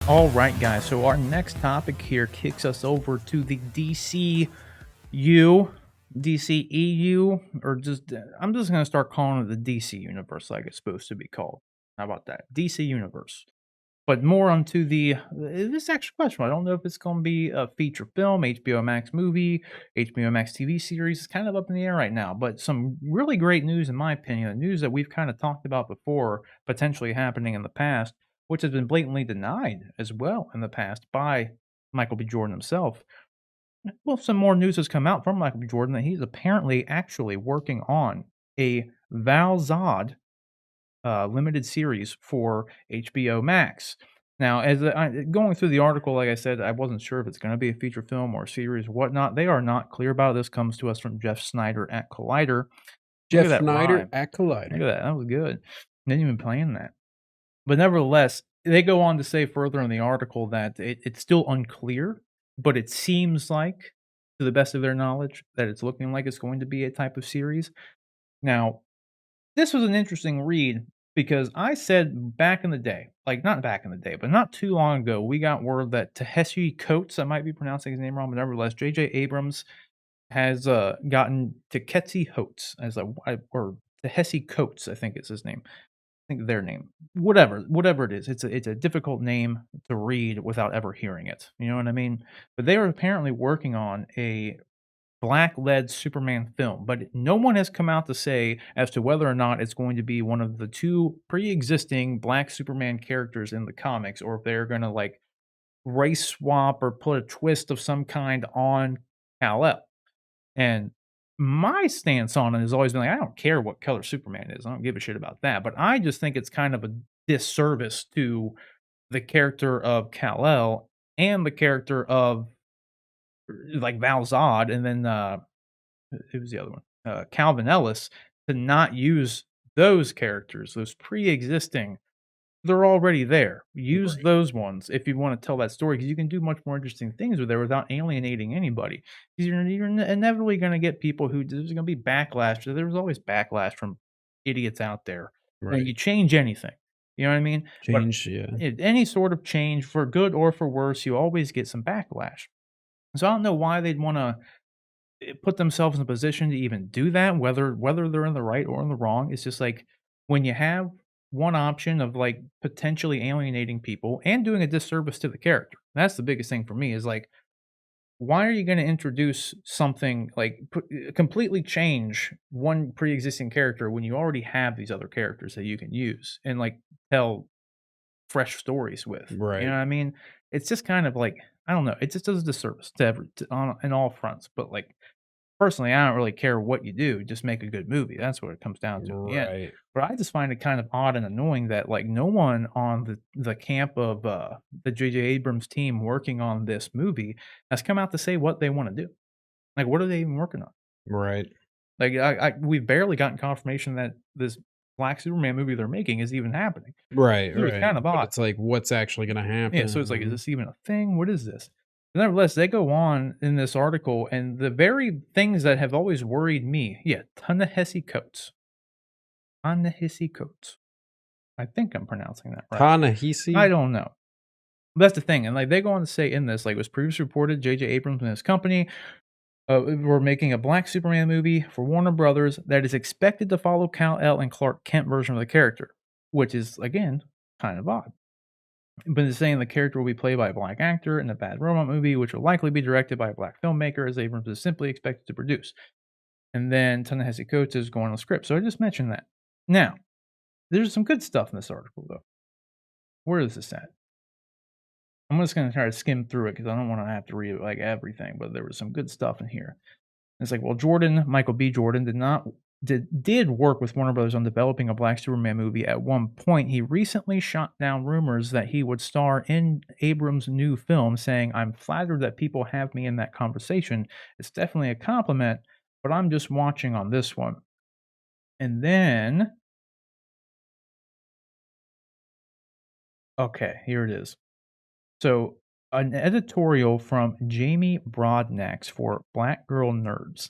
All right, guys. So our next topic here kicks us over to the DCU, DCEU, or just I'm just gonna start calling it the DC universe, like it's supposed to be called. How about that? DC universe. But more onto the this is actually questionable. I don't know if it's going to be a feature film, HBO Max movie, HBO Max TV series. It's kind of up in the air right now. But some really great news, in my opinion, the news that we've kind of talked about before, potentially happening in the past, which has been blatantly denied as well in the past by Michael B. Jordan himself. Well, some more news has come out from Michael B. Jordan that he's apparently actually working on a Val Zod limited series for HBO Max. Now, as going through the article, like I said, I wasn't sure if it's going to be a feature film or a series or whatnot. They are not clear about it. This comes to us from Jeff Snyder at Collider. Look at Jeff that Snyder rhyme. at Look Collider. at that. That was good. Didn't even plan that. But nevertheless, they go on to say further in the article that it's still unclear, but it seems like, to the best of their knowledge, that it's looking like it's going to be a type of series. Now, this was an interesting read because I said back in the day, like not back in the day, but not too long ago, we got word that Taheshi Coates, I might be pronouncing his name wrong, but nevertheless, J.J. Abrams has gotten Takeshi Coates as or Taheshi Coates, I think is his name. I think their name, whatever it is, it's a difficult name to read without ever hearing it. You know what I mean? But they are apparently working on a black-led Superman film, but no one has come out to say as to whether or not it's going to be one of the 2 pre-existing black Superman characters in the comics, or if they're gonna, like, race swap or put a twist of some kind on Kal-El. And my stance on it has always been like, I don't care what color Superman is. I don't give a shit about that. But I just think it's kind of a disservice to the character of Kal-El and the character of like Val Zod, and then who was the other one? Calvin Ellis, to not use those characters, those pre-existing. They're already there. Use Right. those ones if you want to tell that story because you can do much more interesting things with there without alienating anybody. 'Cause you're inevitably going to get people who there's going to be backlash. There's always backlash from idiots out there when Right. you change anything. You know what I mean? But Change, yeah. any sort of change, for good or for worse, you always get some backlash. So I don't know why they'd want to put themselves in a position to even do that, whether they're in the right or in the wrong. It's just like when you have one option of like potentially alienating people and doing a disservice to the character. That's the biggest thing for me is like, why are you going to introduce something like completely change one pre-existing character when you already have these other characters that you can use and like tell fresh stories with? You know Right. what I mean? It's just kind of like, I don't know. It just does a disservice to in all fronts. But like, personally, I don't really care what you do, just make a good movie. That's what it comes down to in the end. Right. But I just find it kind of odd and annoying that like no one on the camp of the J.J. Abrams team working on this movie has come out to say what they want to do. Like, what are they even working on? Right. Like, we've barely gotten confirmation that this Black Superman movie they're making is even happening. Right, It was right. kind of But odd. it's like, what's actually gonna Yeah, so it's like, is happen? this even a thing? What is this? But nevertheless, they go on in this article, and the very things that have always worried me, yeah, Ta-Nehisi Coates. Ta-Nehisi Coates. I think I'm pronouncing that right. I Ta-Nehisi? don't know. That's the thing, and like they go on to say in this, like it was previously reported, J.J. Abrams and his company were making a Black Superman movie for Warner Brothers that is expected to follow Kal-El and Clark Kent version of the character, which is again kind of odd. But it's saying the character will be played by a black actor in a Bad Robot movie, which will likely be directed by a black filmmaker, as Abrams is simply expected to produce. And then Ta-Nehisi Coates is going on the script. So I just mentioned that. Now, there's some good stuff in this article, though. Where is this at? I'm just going to try to skim through it because I don't want to have to read like everything, but there was some good stuff in here. It's like, well, Michael B. Jordan, did work with Warner Brothers on developing a Black Superman movie. At one point, he recently shot down rumors that he would star in Abrams' new film, saying, "I'm flattered that people have me in that conversation. It's definitely a compliment, but I'm just watching on this one." And then, okay, here it is. So, an editorial from Jamie Broadnax for Black Girl Nerds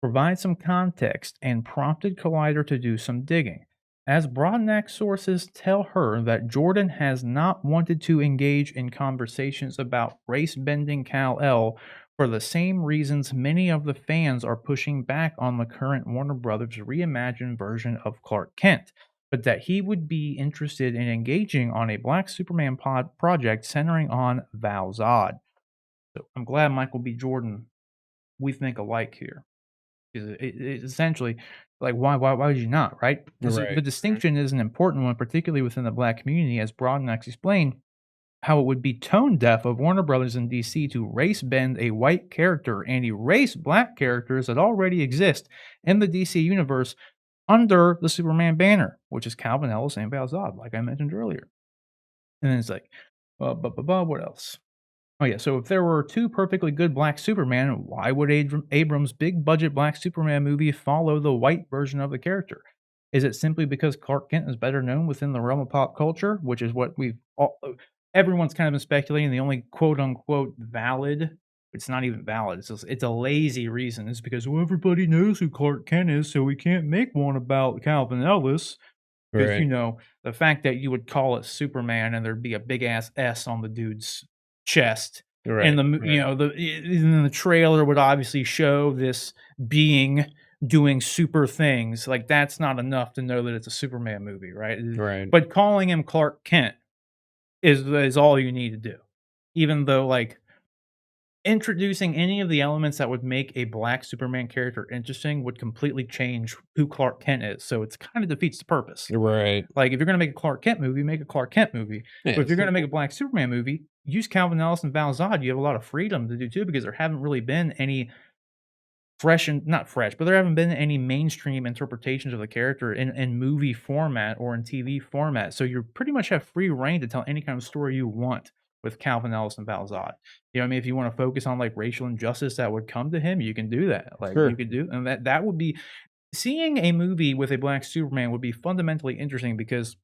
provides some context and prompted Collider to do some digging. as Broadnax sources tell her that Jordan has not wanted to engage in conversations about race bending Kal-El for the same reasons many of the fans are pushing back on the current Warner Brothers reimagined version of Clark Kent, but that he would be interested in engaging on a Black Superman project centering on Val Zod. So I'm glad Michael B. Jordan, we think alike here. 'Cause it essentially, like, why would you not, right? Because the Right. distinction is an important one, particularly within the Black community, as Broadnax explained how it would be tone deaf of Warner Brothers and DC to race bend a white character and erase Black characters that already exist in the DC universe under the Superman banner, which is Calvin Ellis and Val Zod, like I mentioned earlier. And then it's like, what else? Oh yeah, so if there were two perfectly good Black Superman, why would Abrams' big budget Black Superman movie follow the white version of the character? Is it simply because Clark Kent is better known within the realm of pop culture, which is what everyone's kind of been speculating? The only quote unquote valid, it's not even valid. It's a lazy reason. It's because well, everybody knows who Clark Kent is, so we can't make one about Calvin Ellis. Because, Right. the fact that you would call it Superman and there'd be a big ass S on the dude's chest, and Right. the mo Right. and the trailer would obviously show this being doing super things, like, that's not enough to know that it's a Superman movie, right? Right. But calling him Clark Kent is all you need to do. Even though, like, introducing any of the elements that would make a Black Superman character interesting would completely change who Clark Kent is, so it's kinda defeats the purpose. Right. Like, if you're gonna make a Clark Kent movie, make a Clark Kent movie. Yeah, But if you're gonna make a simple. Black Superman movie, use Calvin Ellis and Val Zod. You have a lot of freedom to do too, because there haven't really been any fresh and not fresh, but there haven't been any mainstream interpretations of the character in movie format or in TV format. So you pretty much have free reign to tell any kind of story you want with Calvin Ellis and Val Zod. You know what I mean? If you want to focus on like racial injustice that would come to him, you can do that. Like you Sure. could do, and that would be seeing a movie with a Black Superman would be fundamentally interesting because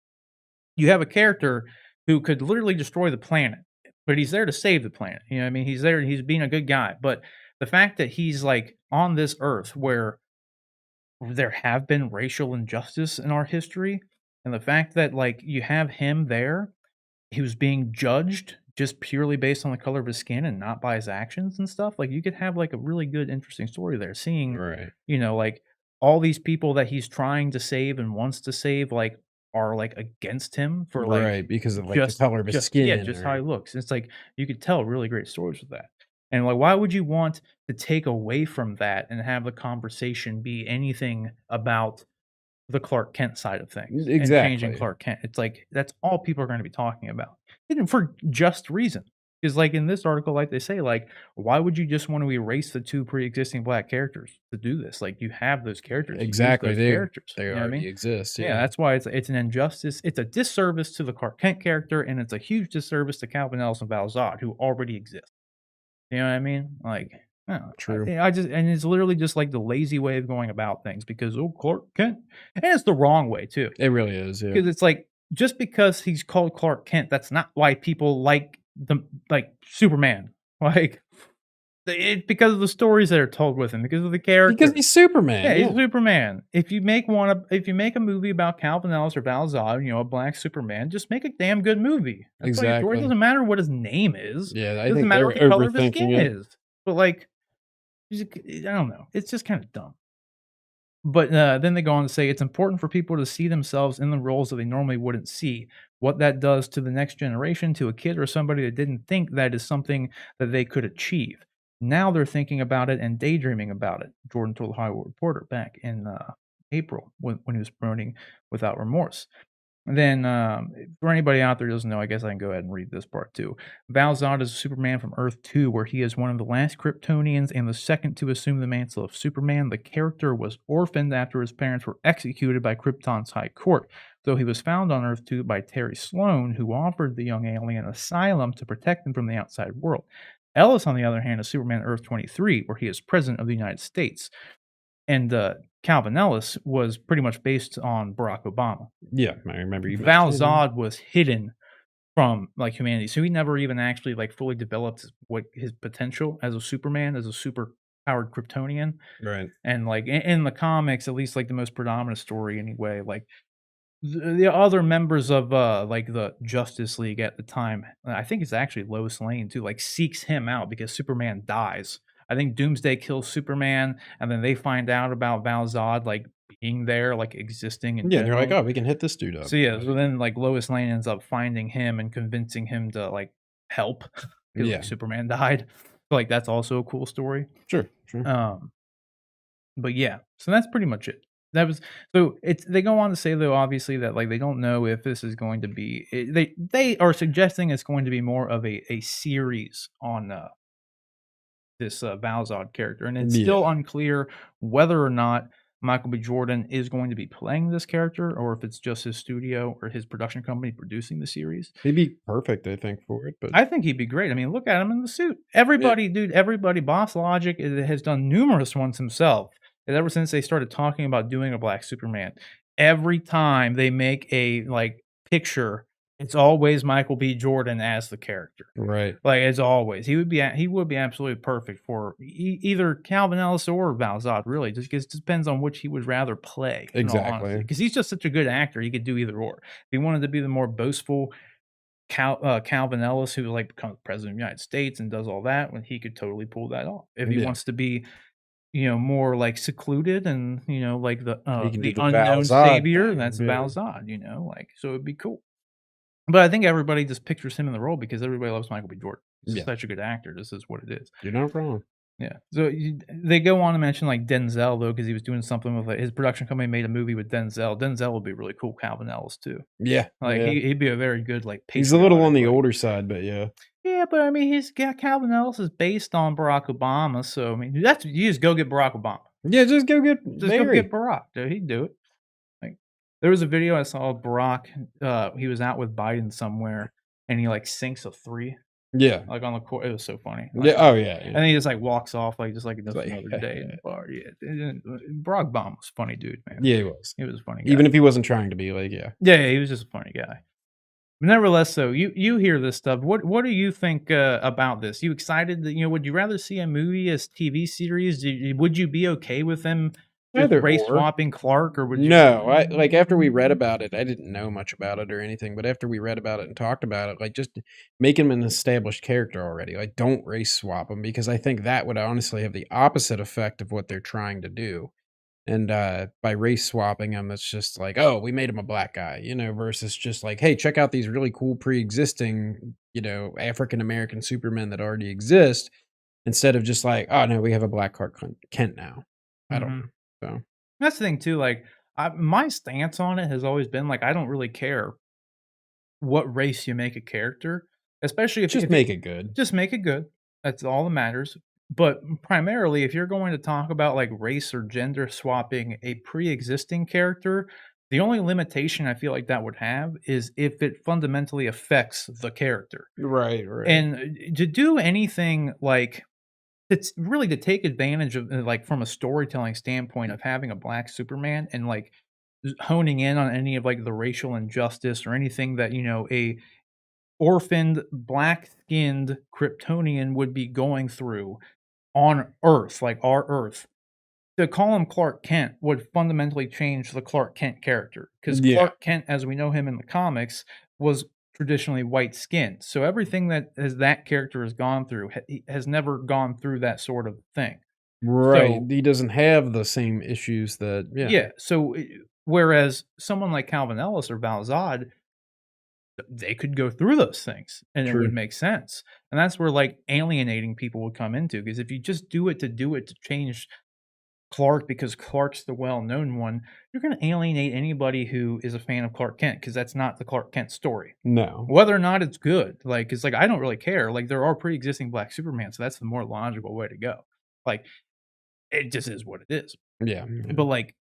you have a character who could literally destroy the planet, but he's there to save the planet. You know what I mean? He's there, he's being a good guy. But the fact that he's like on this earth where there have been racial injustice in our history, and the fact that like you have him there, he was being judged just purely based on the color of his skin and not by his actions and stuff. Like you could have like a really good, interesting story there. Seeing, Right. like all these people that he's trying to save and wants to save, like are like against him for like Right. Because of like the just, color of his yeah, skin. just how he Right. looks. It's like you could tell really great stories with that. And like, why would you want to take away from that and have the conversation be anything about the Clark Kent side of things and changing Exactly. Clark Kent? It's like, that's all people are gonna be talking about, and for just reason. Because, like, in this article, like they say, like, why would you just want to erase the 2 pre-existing Black characters to do this? Like, you have those characters, you use Exactly. those They characters, they you know what I already mean? exist. Yeah, Yeah. that's why it's an injustice, it's a disservice to the Clark Kent character, and it's a huge disservice to Calvin Ellis and Val Zod, who already exist. You know what I mean? Like, I don't know, True. I just and it's literally just, like, the lazy way of going about things because, "Oh, Clark Kent," and it's the wrong way too. It really is. Yeah. Because it's like, just because he's called Clark Kent, that's not why people like Superman. Like, it's because of the stories that are told with him, because of the Because character. he's Superman. Yeah, he's Yeah. Superman. If you make a movie about Calvin Ellis or Val Zod, a Black Superman, just make a damn good movie. That's all you have to worry. It Exactly. doesn't matter what his name is. Yeah. It I doesn't think matter they're what the color of his overthinking skin it. is. But, like, I don't know. It's just kinda dumb. But, then they go on to say it's important for people to see themselves in the roles that they normally wouldn't see. What that does to the next generation, to a kid or somebody that didn't think that is something that they could achieve. Now they're thinking about it and daydreaming about it, Jordan told the Hollywood Reporter back in, April when he was promoting Without Remorse. And then, for anybody out there who doesn't know, I guess I can go ahead and read this part too. Val Zod is Superman from Earth 2, where he is one of the last Kryptonians and the second to assume the mantle of Superman. The character was orphaned after his parents were executed by Krypton's High Court, though he was found on Earth 2 by Terry Sloan, who offered the young alien asylum to protect him from the outside world. Ellis, on the other hand, is Superman Earth 23, where he is President of the United States. And Calvin Ellis was pretty much based on Barack Obama. Yeah. I remember you Val mentioning. Zod was hidden from, like, humanity, so he never even actually, like, fully developed his potential as a Superman, as a super-powered Kryptonian, Right. and, like, in the comics, at least, like, the most predominant story anyway, like, the other members of, like, the Justice League at the time, I think it's actually Lois Lane too, like, seeks him out because Superman dies. I think Doomsday kills Superman, and then they find out about Val Zod, like, being there, like, existing in Yeah, and they're like, general. "Oh, we can hit this dude up." So, yeah, so then, like, Lois Lane ends up finding him and convincing him to, like, help because like, Yeah. Superman died. So, like, that's also a cool story. Sure, sure. Um but yeah, so that's pretty much it. That was so it's they go on to say though, obviously, that, like, they don't know if this is going to be they are suggesting it's going to be more of a series on, this, Val Zod character, and it's Yeah. still unclear whether or not Michael B. Jordan is going to be playing this character or if it's just his studio or his production company producing the series. He'd be perfect, I think, for it, but I think he'd be great. I mean, look at him in the suit. yeah. Everybody, dude, everybody. Boss Logic has done numerous ones himself. And ever since they started talking about doing a Black Superman, every time they make a like picture, it's always Michael B. Jordan as the character. Right. Like it's always, he would be absolutely perfect for either Calvin Ellis or Val Zod. Really, just because it depends on which he would rather play. In all honesty, Exactly. because he's just such a good actor, he could do either or. If he wanted to be the more boastful Calvin Ellis, who, like, becomes president of the United States and does all that, when he could totally pull that off. If he Yeah. wants to be, more, like, secluded and, like, He can do the the Val unknown Zod savior, thing. that's Yeah. Val Zod, like, so it'd be cool. But I think everybody just pictures him in the role because everybody loves Michael B. Jordan. He's Yeah. such a good actor, this is what it is. You're not wrong. Yeah. So they go on to mention like Denzel though, because he was doing something with his production company made a movie with Denzel. Denzel would be really cool. Calvin Ellis too. Yeah, Like yeah. he'd be a very good like He's a little patriotic on the like older side, but yeah. yeah, but I mean he's got Calvin Ellis is based on Barack Obama, so I mean that's you just go get Barack Obama. Yeah, just go get Just go get Barry. Barack, dude. He'd do it. Like there was a video I saw of Barack. He was out with Biden somewhere, and he like sinks a three Yeah. like on the court. It was so funny. Yeah, Like, oh, yeah, and yeah. then he just, like, walks off, like, just like It's another like, another day in the bar, yeah, and Barack Obama was a funny dude, man. yeah, he was. He was a funny guy. Even if he wasn't trying to be, like, yeah. Yeah, yeah, he was just a funny guy. Nevertheless, though, you hear this stuff, what do you think, about this? You excited that would you rather see a movie as TV series? Would you be okay with them just Either race or. swapping Clark, or would you No, I like, after we read about it, I didn't know much about it or anything, but after we read about it and talked about it, like, just make him an established character already. Like, don't race swap him because I think that would honestly have the opposite effect of what they're trying to do. And, by race swapping him, it's just like, "Oh, we made him a black guy," versus just like, "Hey, check out these really cool pre-existing, African American Supermen that already exist," instead of just like, "Oh, no, we have a black Clark Kent now." I don't Mhm. know. So, That's the thing too, like, my stance on it has always been, like, I don't really care what race you make a character, especially just if you make it good. just make it good. That's all that matters. But primarily, if you're going to talk about like race or gender swapping a pre-existing character, the only limitation I feel like that would have is if it fundamentally affects the character. Right, right. And to do anything like it's really to take advantage of like from a storytelling standpoint of having a black Superman and like honing in on any of like the racial injustice or anything that a orphaned, black-skinned Kryptonian would be going through on Earth, like our Earth. To call him Clark Kent would fundamentally change the Clark Kent character, because Yeah. Clark Kent, as we know him in the comics, was traditionally white-skinned. So everything that character has gone through he has never gone through that sort of thing. Right. So He doesn't have the same issues that yeah, yeah, so whereas someone like Calvin Ellis or Val Zod they could go through those things and it would true. make sense. And that's where like alienating people would come into because if you just do it to change Clark because Clark's the well-known one, you're going to alienate anybody who is a fan of Clark Kent because that's not the Clark Kent story. No. Whether or not it's good, like it's like I don't really care. Like there are pre-existing Black Superman, so that's the more logical way to go. Like it just is what it is. Yeah, yeah. But like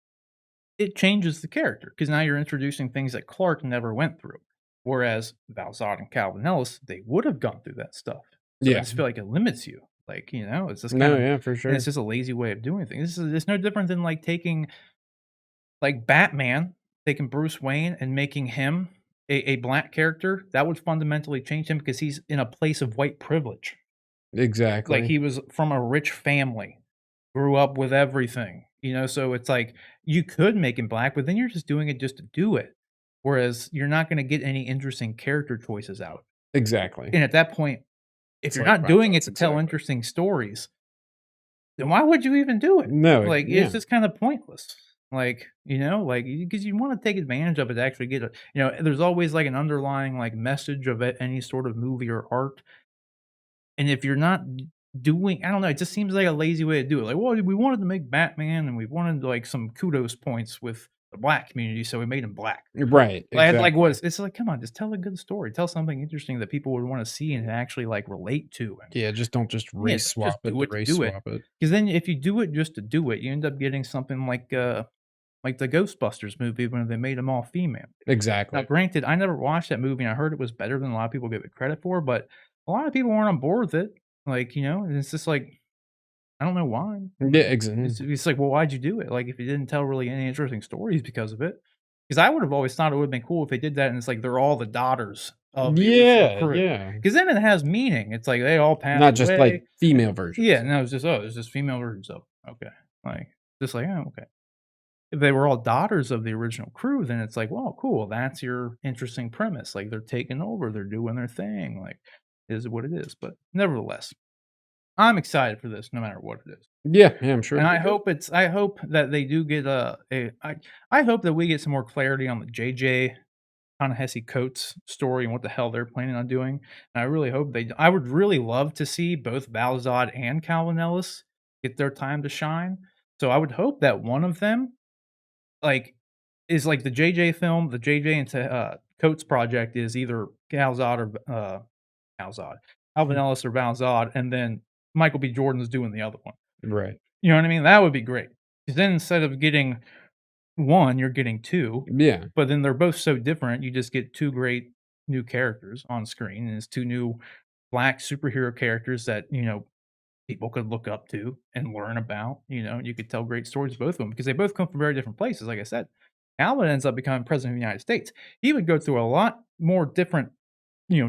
it changes the character because now you're introducing things that Clark never went through. Whereas Val Zod and Calvin Ellis, they would have gone through that stuff. So I Yeah. just feel like it limits you. Like, it's just kind No, of yeah, for and it's sure. just a lazy way of doing things. It's no different than like taking like Batman, taking Bruce Wayne and making him a black character. That would fundamentally change him because he's in a place of white privilege. Like Exactly. he was from a rich family, grew up with everything, so it's like you could make him black, but then you're just doing it just to do it. whereas you're not gonna get any interesting character choices out. Exactly. And at that point, if It's you're like, not wow, doing it that's to tell exactly. interesting stories, then why would you even do it? No, Like, it's yeah. just kinda pointless. Like, like, because you wanna take advantage of it to actually get a there's always, like, an underlying, like, message of any sort of movie or art, and if you're not doing I don't know, it just seems like a lazy way to do it. Like, "Well, we wanted to make Batman, and we wanted, like, some kudos points with the black community, so we made him black." Right, Like, what exactly. is it's like, come on, just tell a good story. Tell something interesting that people would wanna see and actually, like, relate to, and Yeah, just don't just yeah, race don't just swap it do to it to race do it. swap it. Because then if you do it just to do it, you end up getting something like the Ghostbusters movie when they made them all female. Now, Exactly. granted, I never watched that movie, and I heard it was better than a lot of people give it credit for, but a lot of people weren't on board with it. Like, and it's just like, I don't know why. Yeah, Like, exactly. it's like, well, why'd you do it? Like, if you didn't tell really any interesting stories because of it. Because I would have always thought it would have been cool if they did that, and it's like they're all the daughters of the original Yeah, crew. yeah. Because then it has meaning. It's like they all passed Not just, like, away. female Yeah, versions. and I was just, oh, it's just female versions of okay. Like, just like, oh, okay. If they were all daughters of the original crew, then it's like, well, cool. That's your interesting premise. Like they're taking over, they're doing their thing. Like, is what it is. But nevertheless, I'm excited for this, no matter what it is. Yeah, yeah, I'm sure And it'll be good. I hope that they do get I hope that we get some more clarity on the JJ Ta-Nehisi Coates story and what the hell they're planning on doing. And I really hope I would really love to see both Val Zod and Calvin Ellis get their time to shine. So I would hope that one of them, like, is like the JJ film, the JJ and Coates project is either Gal Zod or Gal Zod, Alvin Mhm. Ellis or Val Zod, and then Michael B. Jordan's doing the other one. Right. You know what I mean? That would be great. Because then instead of getting 1, you're getting 2, Yeah. but then they're both so different, you just get 2 great new characters on screen, and it's 2 new black superhero characters that, people could look up to and learn about, you could tell great stories, both of them, because they both come from very different places, like I said. Alvin ends up becoming president of the United States. He would go through a lot more different,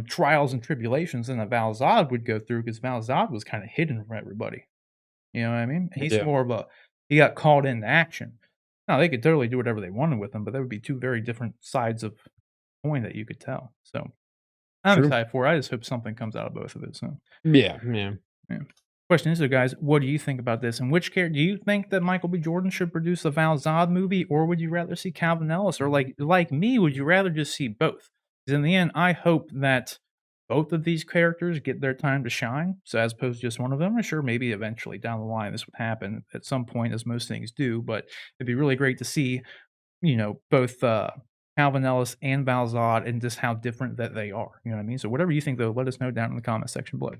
trials and tribulations than a Val Zod would go through, because Val Zod was kinda hidden from everybody, you know what I mean? He's Yeah. more of a he got called into action. Now, they could totally do whatever they wanted with him, but that would be 2 very different sides of coin that you could tell, so, I'm True. excited for it, I just hope something comes out of both of it, so Yeah, yeah. yeah. Question is, though, guys, what do you think about this? And which character do you think that Michael B. Jordan should produce a Val Zod movie, or would you rather see Calvin Ellis, or like me, would you rather just see both? Because in the end, I hope that both of these characters get their time to shine. So as opposed to just one of them, and sure, maybe eventually down the line this would happen at some point, as most things do. But it'd be really great to see, both Calvin Ellis and Val Zod, and just how different that they are. You know what I mean? So whatever you think, though, let us know down in the comment section below.